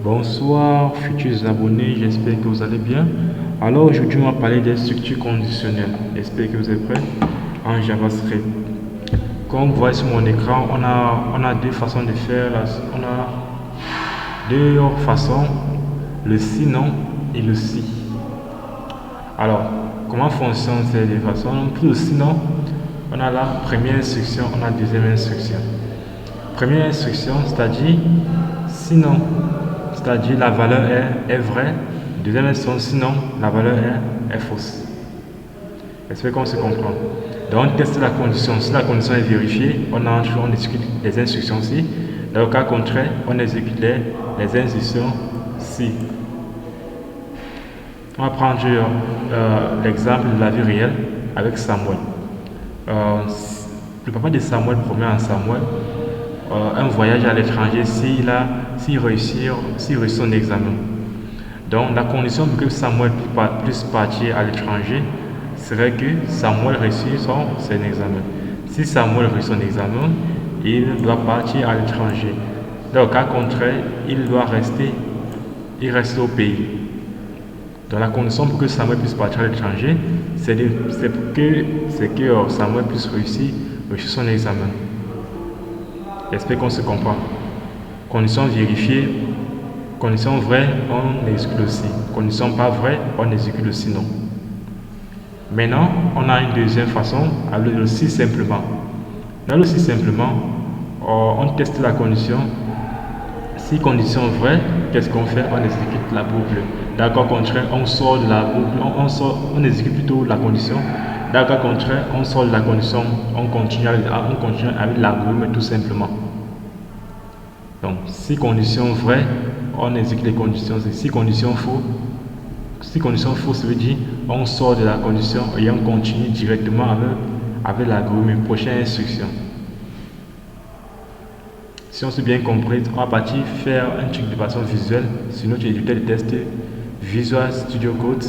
Bonsoir futurs abonnés, j'espère que vous allez bien. Alors aujourd'hui on va parler des structures conditionnelles. J'espère que vous êtes prêts en JavaScript. Comme vous voyez sur mon écran, on a deux façons de faire. On a deux façons, le sinon et le si. Alors, comment fonctionnent ces deux façons? Pour le sinon, on a la première instruction, on a la deuxième instruction. Première instruction, c'est-à-dire sinon, c'est-à-dire la valeur est vraie. Deuxième instruction, sinon la valeur est fausse. J'espère qu'on se comprend. Donc on teste la condition. Si la condition est vérifiée, on exécute les instructions si. Dans le cas contraire, on exécute les instructions si. On va prendre l'exemple de la vie réelle avec Samuel. Le papa de Samuel promet à Samuel un voyage à l'étranger s'il réussit son examen. Donc la condition pour que Samuel puisse partir à l'étranger serait que Samuel réussisse son examen. Si Samuel réussit son examen, il doit partir à l'étranger. Dans le cas contraire, il reste au pays. Donc la condition pour que Samuel puisse partir à l'étranger, c'est que Samuel puisse réussir son examen. J'espère qu'on se comprend. Condition vérifiée, condition vraie, on exécute le si. Condition pas vraie, on exécute le sinon. Maintenant, on a une deuxième façon, avec le si simplement. Dans le si simplement, on teste la condition. Si condition vraie, qu'est-ce qu'on fait? On exécute la boucle. D'accord contraire, on sort de la boucle, on exécute plutôt la condition. D'accord contraire, on sort de la condition, on continue avec l'algorithme tout simplement. Donc, si condition vraie, on exécute les conditions. Si condition faux, ça veut dire on sort de la condition et on continue directement avec l'algorithme. Prochaine instruction. Si on s'est bien compris, on va partir faire un truc de façon visuelle sur notre éditeur de test Visual Studio Code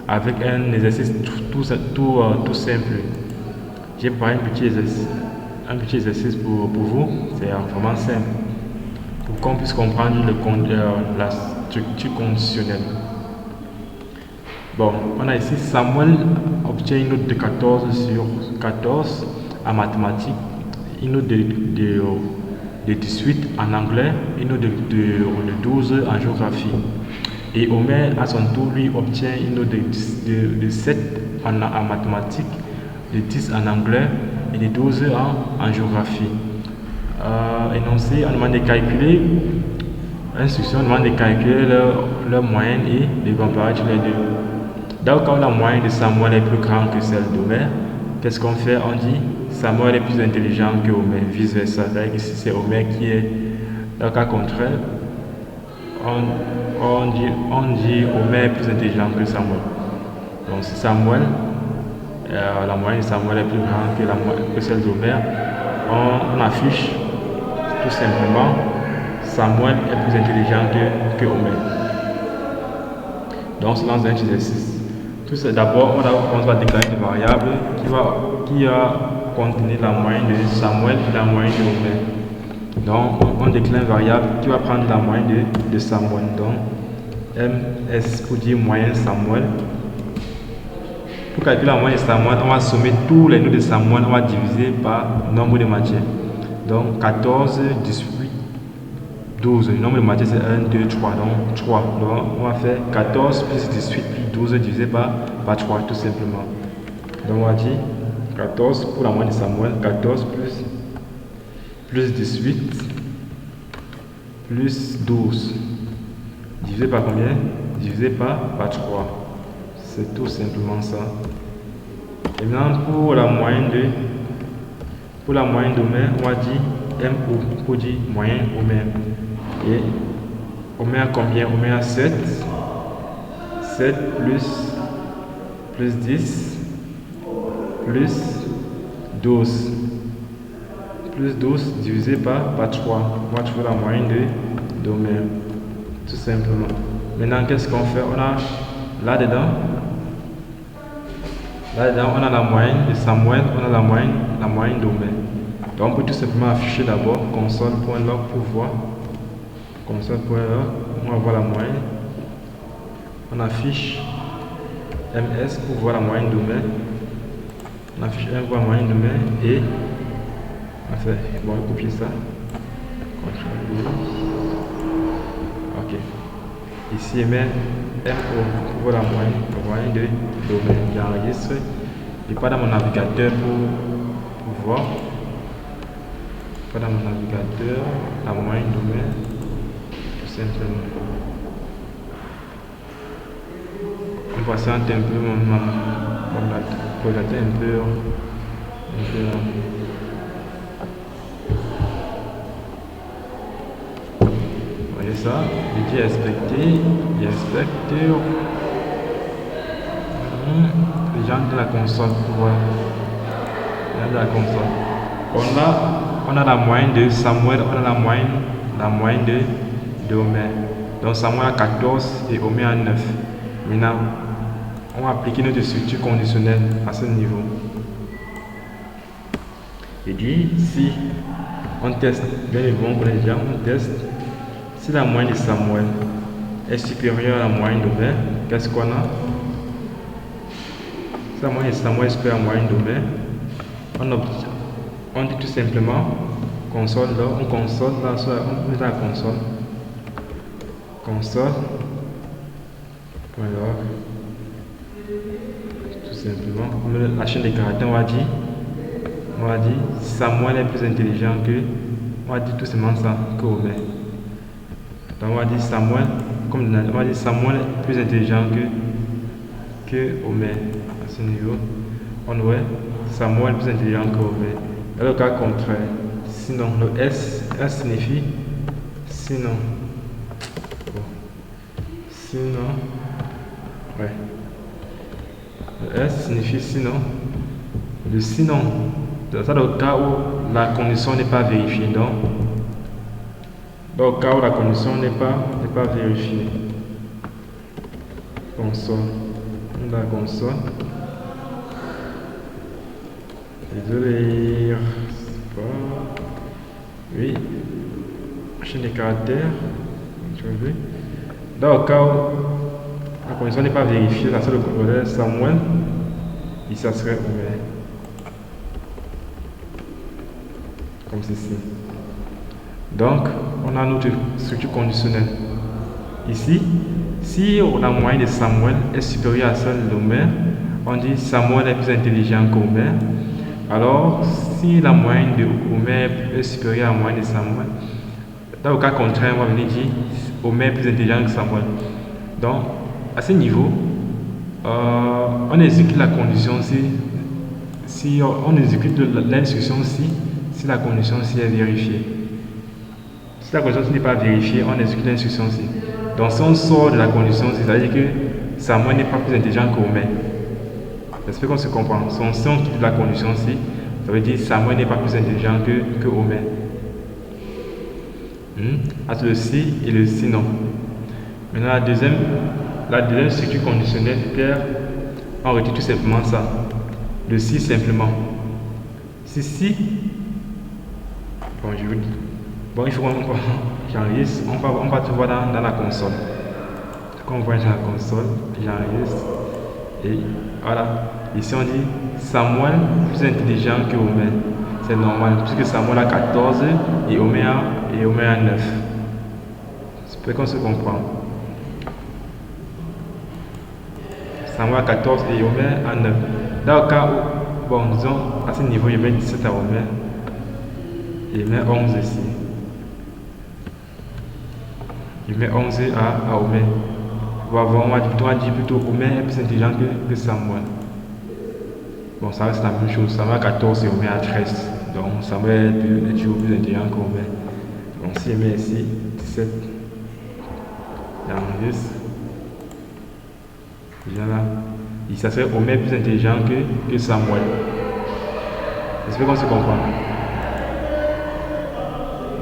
avec un exercice tout simple. J'ai préparé un petit exercice pour vous. C'est vraiment simple pour qu'on puisse comprendre la structure conditionnelle. Bon, on a ici Samuel obtient une note de 14 sur 14 en mathématiques, une note de 18 en anglais, une note de 12 en géographie. Et Homer, à son tour, lui obtient une note de 7 en mathématiques, de 10 en anglais et de 12 en géographie. Énoncé, on demande de calculer, instruction, on demande de calculer leur moyenne et de comparer entre les deux. Donc, quand la moyenne de Samuel est plus grande que celle d'Homer, qu'est-ce qu'on fait? On dit Samuel est plus intelligent que Homer, vice versa. C'est-à-dire ici, c'est Homer qui est. Dans le cas contraire, on dit Homer est plus intelligent que Samuel. Donc, si Samuel, la moyenne de Samuel est plus grande que celle d'Homer, on affiche tout simplement Samuel est plus intelligent que Homer. Donc, on se lance dans un exercice. Tout ça, d'abord, on va déclarer une variable qui va contenir la moyenne de Samuel et la moyenne de Homer. Donc, on déclare une variable qui va prendre la moyenne de Samuel. Donc, ms pour dire moyenne Samuel. Pour calculer la moyenne de Samuel, on va sommer tous les noms de Samuel, on va diviser par nombre de matières. Donc, 14, 18, 12. Le nombre de matières, c'est 1, 2, 3. Donc, 3. Donc, on va faire 14 plus 18 plus 12 divisé par 3, tout simplement. Donc, on va dire 14 pour la moyenne de Samuel. 14 plus 18 plus 12. Divisé par combien? Divisé par 3. C'est tout simplement ça. Et maintenant, pour la moyenne d'Homer, on va dire MO pour dire moyenne Homer. Et Homer a combien? Homer a 7. 7 plus 10 plus 12. Plus 12 divisé par 3. On va trouver la moyenne d'Homer. Tout simplement. Maintenant, qu'est-ce qu'on fait? On a là-dedans, on a la moyenne de Samuel, on a la moyenne d'Homer. Donc on peut tout simplement afficher d'abord console.log pour voir Comme ça, pour là, on va voir la moyenne. On affiche MS pour voir la moyenne domaine. On affiche M pour la moyenne domaine et on fait, bon, on va copier ça. CTRL-V. Ok. Ici, M pour voir la moyenne de domaine. J'enregistre. Je pas dans mon navigateur pour voir. Pas dans mon navigateur, la moyenne domaine. Tout simplement. On va passer un peu la projeter un peu. Vous voyez ça? Je dis inspecter, inspecteur. Les gens de la console pour voir. De la console. On a la moyenne de Samuel, on a la moyenne de Omer. Donc Samuel a 14 et Omer a 9. Maintenant, on va appliquer notre structure conditionnelle à ce niveau. Et dit, si on teste, bien évidemment, on teste, si la moyenne de Samuel est supérieure à la moyenne d'Omer, qu'est-ce qu'on a? Si la moyenne de Samuel est supérieure à la moyenne d'Omer, on dit tout simplement console là, on console là, on met la console. Console. Alors, tout simplement, la chaîne des caractères, on va dire Samuel est plus intelligent que, on va dire tout simplement ça, que Omer. Donc on va dire Samuel, on va dire Samuel est plus intelligent que Omer. À ce niveau, on voit Samuel est plus intelligent que Omer. Dans le cas contraire, sinon le S signifie sinon. Bon. Sinon. Ouais. Le S signifie sinon. Le sinon, c'est dans le cas où la condition n'est pas vérifiée. Donc, dans le cas où la condition n'est pas vérifiée. Console. Dans la console. Désolé. Oui. Chaîne des caractères. Dans le cas où la condition n'est pas vérifiée, ça serait le relais Samuel. Et ça serait Omer. Comme ceci. Donc, on a notre structure conditionnelle. Ici, si la moyenne de Samuel est supérieure à celle d'Omer, on dit Samuel est plus intelligent qu'Omer. Alors, si la moyenne de Omer est supérieure à la moyenne de Samuel, dans le cas contraire, on va venir dire Omer est plus intelligent que Samuel. Donc, à ce niveau, on exécute la condition si on exécute l'instruction si la condition est vérifiée. Si la condition n'est pas vérifiée, on exécute l'instruction ci. Donc, si on sort de la condition ci, c'est-à-dire que Samuel n'est pas plus intelligent qu'Omer. J'espère qu'on se comprend. Si on quitte la condition ci, ça veut dire que Samuel n'est pas plus intelligent que Omer. Entre le si et le sinon. Maintenant, la deuxième structure conditionnelle, on retire tout simplement ça. Le si simplement. Si. Bon, je vous dis. Bon, il faut qu'on j'enregistre. On va tout voir dans la console. Ce qu'on voit dans la console, j'enregistre. Et voilà. Ici, on dit Samuel plus intelligent que Omer. C'est normal, puisque Samuel a 14 et Omer a 9. J'espère qu'on se comprend. Samuel a 14 et Omer a 9. Dans le cas où, bon, disons, à ce niveau, je mets 17 à Omer. Et je mets 11 ici. Je mets 11 à Omer. On va dire plutôt Omer est plus intelligent que Samuel. Bon, ça reste la même chose. Samuel a 14 et Omer a 13. Donc, Samuel est toujours plus intelligent qu'Omer. Donc, si je mets ici 17, j'enregistre. Déjà là. Et ça serait Omer plus intelligent que Samuel. J'espère qu'on se comprend.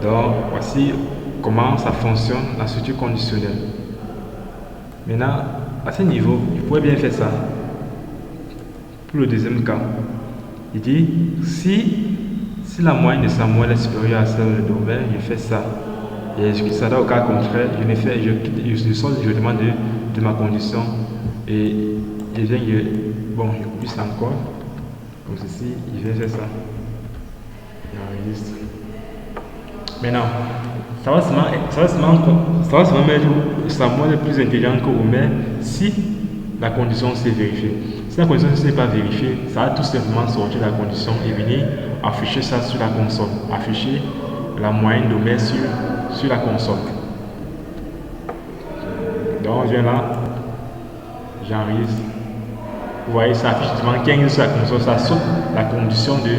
Donc, voici comment ça fonctionne la structure conditionnelle. Maintenant, à ce niveau, je pourrais bien faire ça. Pour le deuxième cas, il dit si la moyenne de Samuel est supérieure à celle d'Omer, je fais ça. Et ce qui s'adapte au cas contraire, je sors directement de ma condition et je viens, je copie ça encore, comme ceci, je vais faire ça. J'enregistre. Maintenant, ça va seulement mettre Samuel plus intelligent que Omer si la condition s'est vérifiée. Si la condition ne n'est pas vérifiée, ça va tout simplement sortir la condition et venir afficher ça sur la console. Afficher la moyenne d'Omer sur la console. Donc, je viens là, j'enregistre. Vous voyez, ça affiche justement 15 sur la console, ça saute la condition de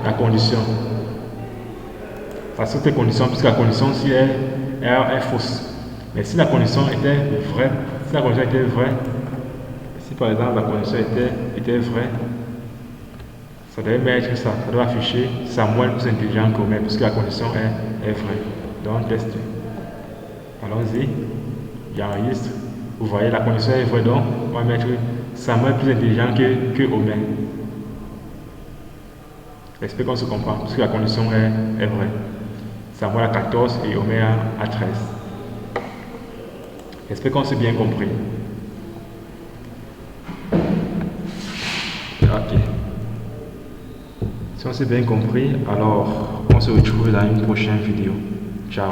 la condition. Ça saute les conditions puisque la condition si est fausse. Mais si la condition était vraie, si par exemple la condition était vraie, ça devait mettre ça, ça doit afficher Samuel plus intelligent que Omer puisque la condition est vraie. Donc test. Allons-y, j'enregistre. Vous voyez, la condition est vraie, donc on va mettre Samuel plus intelligent que Omer. J'espère qu'on se comprend, parce que la condition est vraie. Samuel a 14 et Omer a 13. J'espère qu'on s'est bien compris. Ok. Si on s'est bien compris, alors on se retrouve dans une prochaine vidéo. Ciao.